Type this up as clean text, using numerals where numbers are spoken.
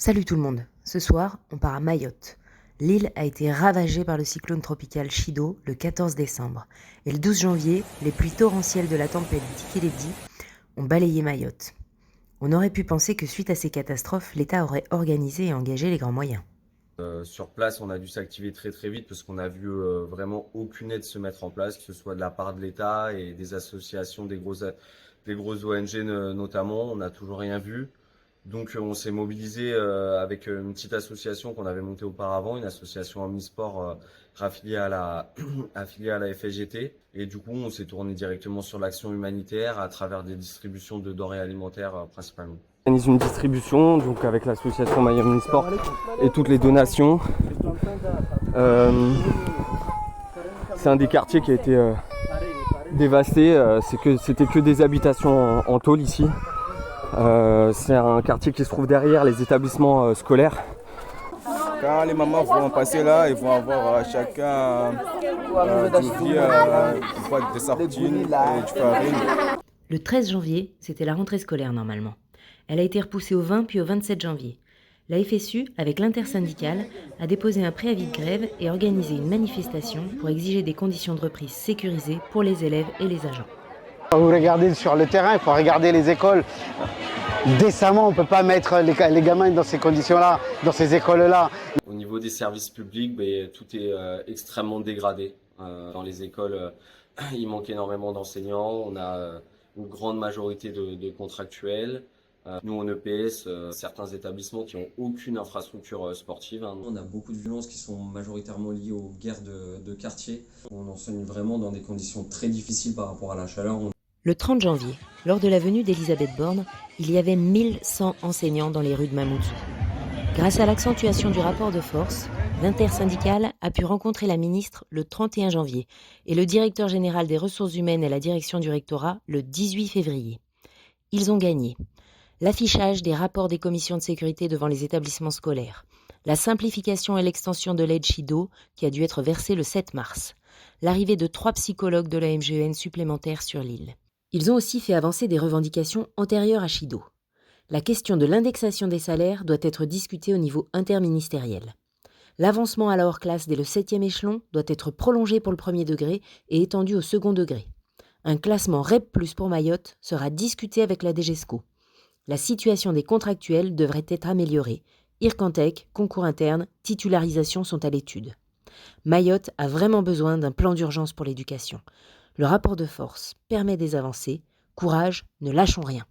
Salut tout le monde, ce soir on part à Mayotte. L'île a été ravagée par le cyclone tropical Chido le 14 décembre et le 12 janvier, les pluies torrentielles de la tempête Dikeledi ont balayé Mayotte. On aurait pu penser que suite à ces catastrophes, l'État aurait organisé et engagé les grands moyens. Sur place, on a dû s'activer très très vite parce qu'on a vu vraiment aucune aide se mettre en place, que ce soit de la part de l'État et des associations, des grosses ONG notamment. On n'a toujours rien vu. Donc on s'est mobilisé avec une petite association qu'on avait montée auparavant, une association omnisport affiliée à affiliée à la FSGT. Et du coup, on s'est tourné directement sur l'action humanitaire à travers des distributions de denrées alimentaires principalement. On organise une distribution donc avec l'association Mayotte Omnisport et toutes les donations. C'est un des quartiers qui a été dévasté. C'était que des habitations en tôle ici. C'est un quartier qui se trouve derrière les établissements scolaires. Quand les mamans vont passer là, ils vont avoir chacun des sardines et du farine. Le 13 janvier, c'était la rentrée scolaire normalement. Elle a été repoussée au 20 puis au 27 janvier. La FSU, avec l'intersyndicale, a déposé un préavis de grève et organisé une manifestation pour exiger des conditions de reprise sécurisées pour les élèves et les agents. Quand vous regardez sur le terrain, il faut regarder les écoles. Décemment, on ne peut pas mettre les gamins dans ces conditions-là, dans ces écoles-là. Au niveau des services publics, tout est extrêmement dégradé. Dans les écoles, il manque énormément d'enseignants. On a une grande majorité de contractuels. Nous, en EPS, certains établissements qui n'ont aucune infrastructure sportive. On a beaucoup de violences qui sont majoritairement liées aux guerres de quartier. On enseigne vraiment dans des conditions très difficiles par rapport à la chaleur. Le 30 janvier, lors de la venue d'Elisabeth Borne, il y avait 1100 enseignants dans les rues de Mamoudzou. Grâce à l'accentuation du rapport de force, l'intersyndicale a pu rencontrer la ministre le 31 janvier et le directeur général des ressources humaines et la direction du rectorat le 18 février. Ils ont gagné. L'affichage des rapports des commissions de sécurité devant les établissements scolaires, la simplification et l'extension de l'aide Chido qui a dû être versée le 7 mars, l'arrivée de 3 psychologues de la MGEN supplémentaires sur l'île. Ils ont aussi fait avancer des revendications antérieures à Chido. La question de l'indexation des salaires doit être discutée au niveau interministériel. L'avancement à la hors-classe dès le 7e échelon doit être prolongé pour le premier degré et étendu au second degré. Un classement REP+ pour Mayotte sera discuté avec la DGESCO. La situation des contractuels devrait être améliorée. Ircantec, concours interne, titularisation sont à l'étude. Mayotte a vraiment besoin d'un plan d'urgence pour l'éducation. Le rapport de force permet des avancées. Courage, ne lâchons rien.